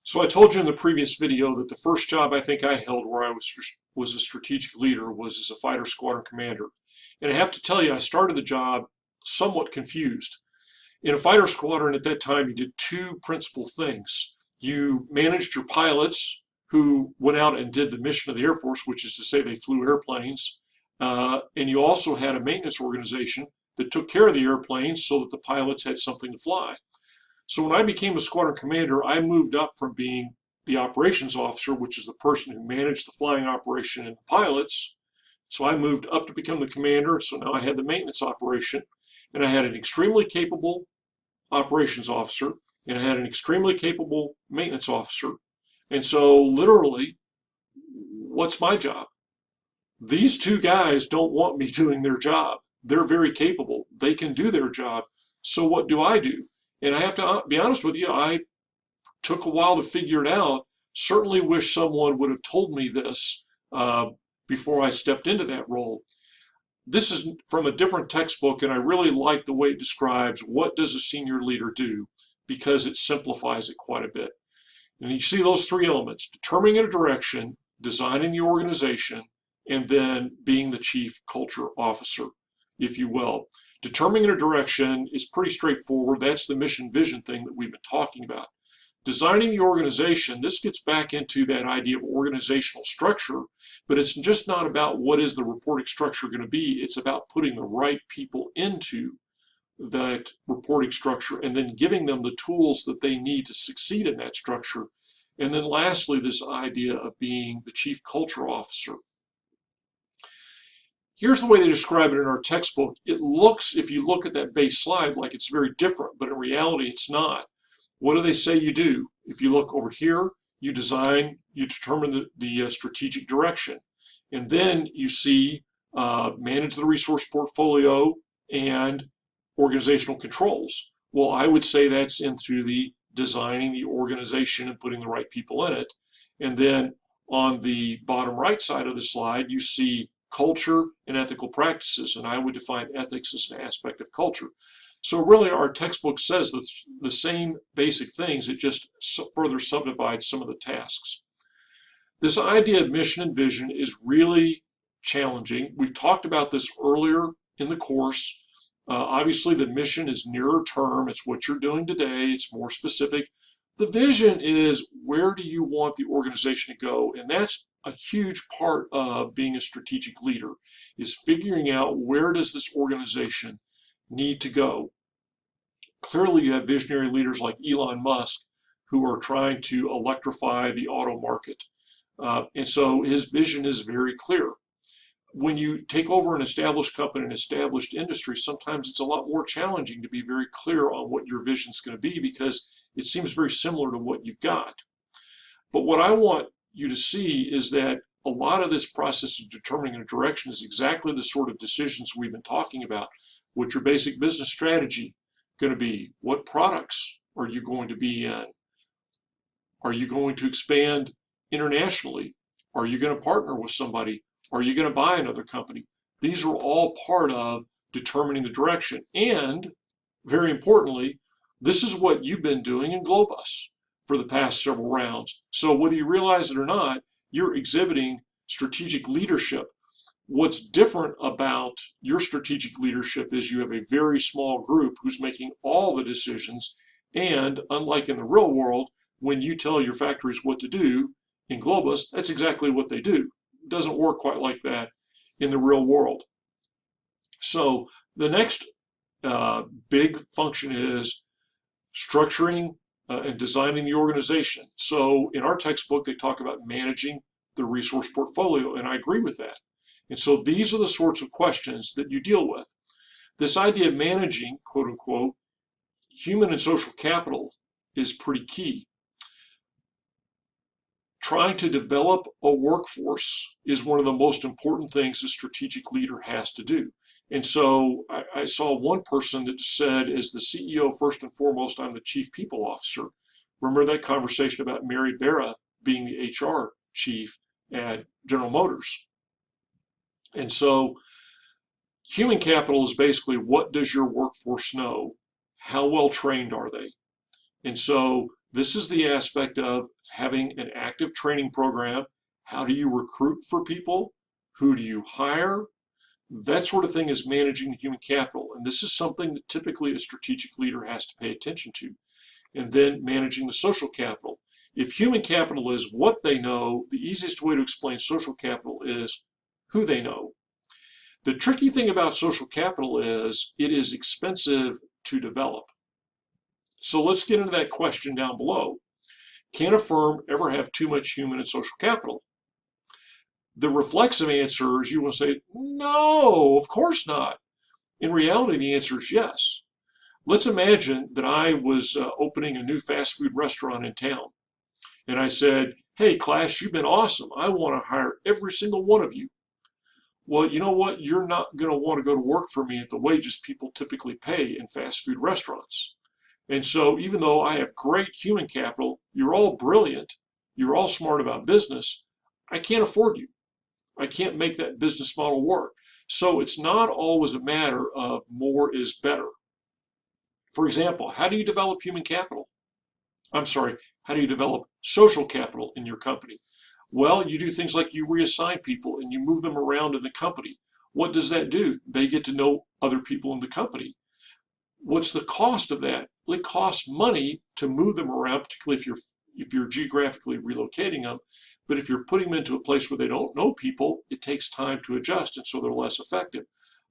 So I told you in the previous video that the first job I think I held where I was a strategic leader was as a fighter squadron commander. And I have to tell you, I started the job somewhat confused. In a fighter squadron at that time, you did two principal things. You managed your pilots who went out and did the mission of the Air Force, which is to say they flew airplanes. And you also had a maintenance organization that took care of the airplanes so that the pilots had something to fly. So when I became a squadron commander, I moved up from being the operations officer, which is the person who managed the flying operation and the pilots. So I moved up to become the commander. So now I had the maintenance operation, and I had an extremely capable operations officer, and I had an extremely capable maintenance officer. And so literally, what's my job? These two guys don't want me doing their job. They're very capable. They can do their job. So what do? And I have to be honest with you, I took a while to figure it out. Certainly wish someone would have told me this before I stepped into that role. This is from a different textbook, and I really like the way it describes what does a senior leader do, because it simplifies it quite a bit. And you see those three elements: determining a direction, designing the organization, and then being the chief culture officer, if you will. Determining a direction is pretty straightforward. That's the mission vision thing that we've been talking about. Designing the organization, this gets back into that idea of organizational structure, but it's just not about what is the reporting structure going to be. It's about putting the right people into that reporting structure and then giving them the tools that they need to succeed in that structure. And then lastly, this idea of being the chief culture officer. Here's the way they describe it in our textbook. It looks, if you look at that base slide, like it's very different, but in reality it's not. What do they say you do? If you look over here, you design, you determine the strategic direction. And then you see manage the resource portfolio and organizational controls. Well, I would say that's into the designing the organization and putting the right people in it. And then on the bottom right side of the slide, you see culture and ethical practices, and I would define ethics as an aspect of culture. So really our textbook says the same basic things, it just further subdivides some of the tasks. This idea of mission and vision is really challenging. We've talked about this earlier in the course. Obviously the mission is nearer term, it's what you're doing today, it's more specific. The vision is where do you want the organization to go, and that's a huge part of being a strategic leader, is figuring out where does this organization need to go. Clearly you have visionary leaders like Elon Musk who are trying to electrify the auto market. And so his vision is very clear. When you take over an established company, an established industry, sometimes it's a lot more challenging to be very clear on what your vision is going to be because it seems very similar to what you've got. But what I want you to see is that a lot of this process of determining a direction is exactly the sort of decisions we've been talking about. What's your basic business strategy going to be? What products are you going to be in? Are you going to expand internationally? Are you going to partner with somebody? Are you going to buy another company? These are all part of determining the direction. And very importantly, this is what you've been doing in Globus for the past several rounds. So whether you realize it or not, you're exhibiting strategic leadership. What's different about your strategic leadership is you have a very small group who's making all the decisions. And unlike in the real world, when you tell your factories what to do in Globus, that's exactly what they do. It doesn't work quite like that in the real world. So the next big function is structuring and designing the organization. So in our textbook, they talk about managing the resource portfolio, and I agree with that. And so these are the sorts of questions that you deal with. This idea of managing, quote unquote, human and social capital is pretty key. Trying to develop a workforce is one of the most important things a strategic leader has to do. And so I saw one person that said, as the CEO, first and foremost, I'm the chief people officer. Remember that conversation about Mary Barra being the HR chief at General Motors. And so human capital is basically, what does your workforce know? How well trained are they? And so This is the aspect of having an active training program. How do you recruit for people? Who do you hire? That sort of thing is managing the human capital. And this is something that typically a strategic leader has to pay attention to. And then managing the social capital. If human capital is what they know, the easiest way to explain social capital is who they know. The tricky thing about social capital is it is expensive to develop. So let's get into that question down below. Can a firm ever have too much human and social capital? The reflexive answer is you will say, no, of course not. In reality, the answer is yes. Let's imagine that I was opening a new fast food restaurant in town. And I said, hey, class, you've been awesome. I want to hire every single one of you. Well, you know what? You're not going to want to go to work for me at the wages people typically pay in fast food restaurants. And so even though I have great human capital, you're all brilliant, you're all smart about business, I can't afford you. I can't make that business model work. So it's not always a matter of more is better. For example, how do you develop human capital? I'm sorry, how do you develop social capital in your company? Well, you do things like you reassign people and you move them around in the company. What does that do? They get to know other people in the company. What's the cost of that? Well, it costs money to move them around, particularly if you're geographically relocating them. But if you're putting them into a place where they don't know people, it takes time to adjust, and so they're less effective.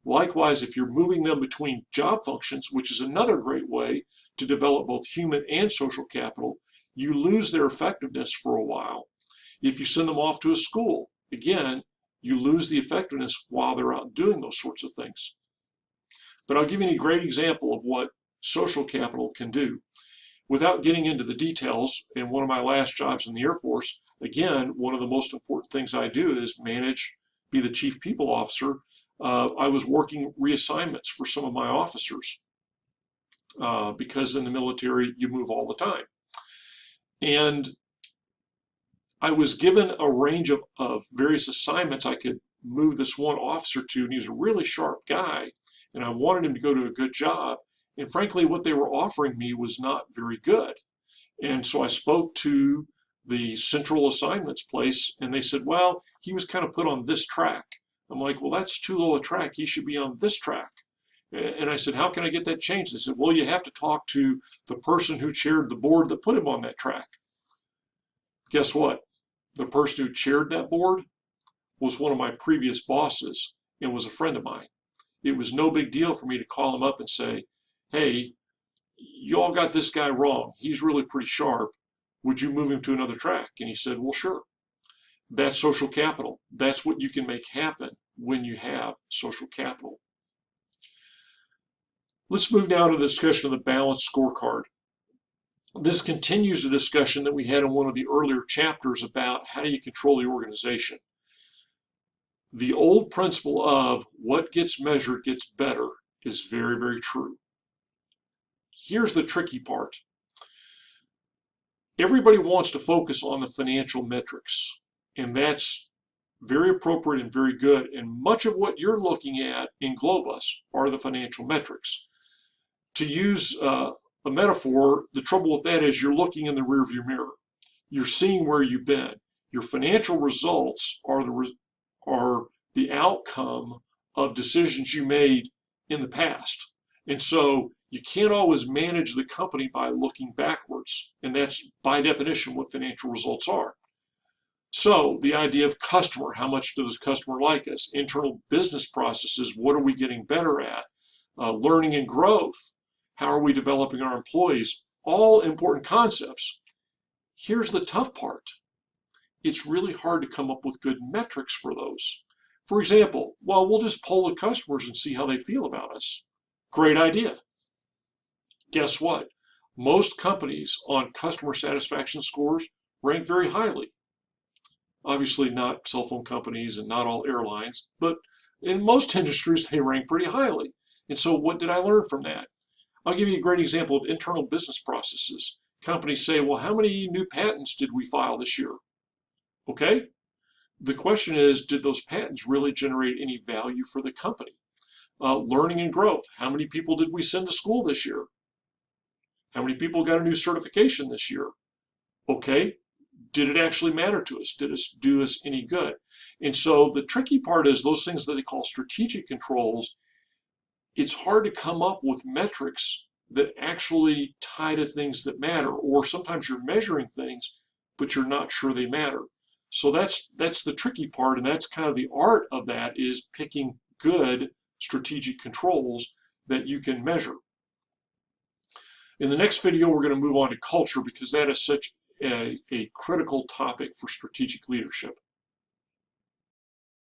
Likewise, if you're moving them between job functions, which is another great way to develop both human and social capital, you lose their effectiveness for a while. If you send them off to a school, again, you lose the effectiveness while they're out doing those sorts of things. But I'll give you a great example of what social capital can do. Without getting into the details, in one of my last jobs in the Air Force, again, one of the most important things I do is be the chief people officer. I was working reassignments for some of my officers because in the military, you move all the time. And I was given a range of various assignments I could move this one officer to, and he's a really sharp guy, and I wanted him to go to a good job. And frankly, what they were offering me was not very good. And so I spoke to the central assignments place, and they said, well, he was kind of put on this track. I'm like, well, that's too low a track. He should be on this track. And I said, how can I get that changed? They said, well, you have to talk to the person who chaired the board that put him on that track. Guess what? The person who chaired that board was one of my previous bosses and was a friend of mine. It was no big deal for me to call him up and say, hey, you all got this guy wrong. He's really pretty sharp. Would you move him to another track? And he said, well, sure. That's social capital. That's what you can make happen when you have social capital. Let's move now to the discussion of the balanced scorecard. This continues a discussion that we had in one of the earlier chapters about how do you control the organization. The old principle of what gets measured gets better is very, very true. Here's the tricky part. Everybody wants to focus on the financial metrics, and that's very appropriate and very good. And much of what you're looking at in Globus are the financial metrics. To use a metaphor, the trouble with that is you're looking in the rearview mirror. You're seeing where you've been. Your financial results are the outcome of decisions you made in the past. And so you can't always manage the company by looking backwards. And that's by definition what financial results are. So the idea of customer, how much does the customer like us? Internal business processes, what are we getting better at? Learning and growth, how are we developing our employees? All important concepts. Here's the tough part. It's really hard to come up with good metrics for those. For example, well, we'll just poll the customers and see how they feel about us. Great idea. Guess what? Most companies on customer satisfaction scores rank very highly. Obviously not cell phone companies and not all airlines, but in most industries they rank pretty highly. And so what did I learn from that? I'll give you a great example of internal business processes. Companies say, well, how many new patents did we file this year? Okay. The question is, did those patents really generate any value for the company? Learning and growth. How many people did we send to school this year? How many people got a new certification this year? Okay, did it actually matter to us? Did it do us any good? And so the tricky part is those things that they call strategic controls. It's hard to come up with metrics that actually tie to things that matter, or sometimes you're measuring things, but you're not sure they matter. So that's the tricky part, and that's kind of the art of that, is picking good strategic controls that you can measure. In the next video, we're going to move on to culture, because that is such a critical topic for strategic leadership.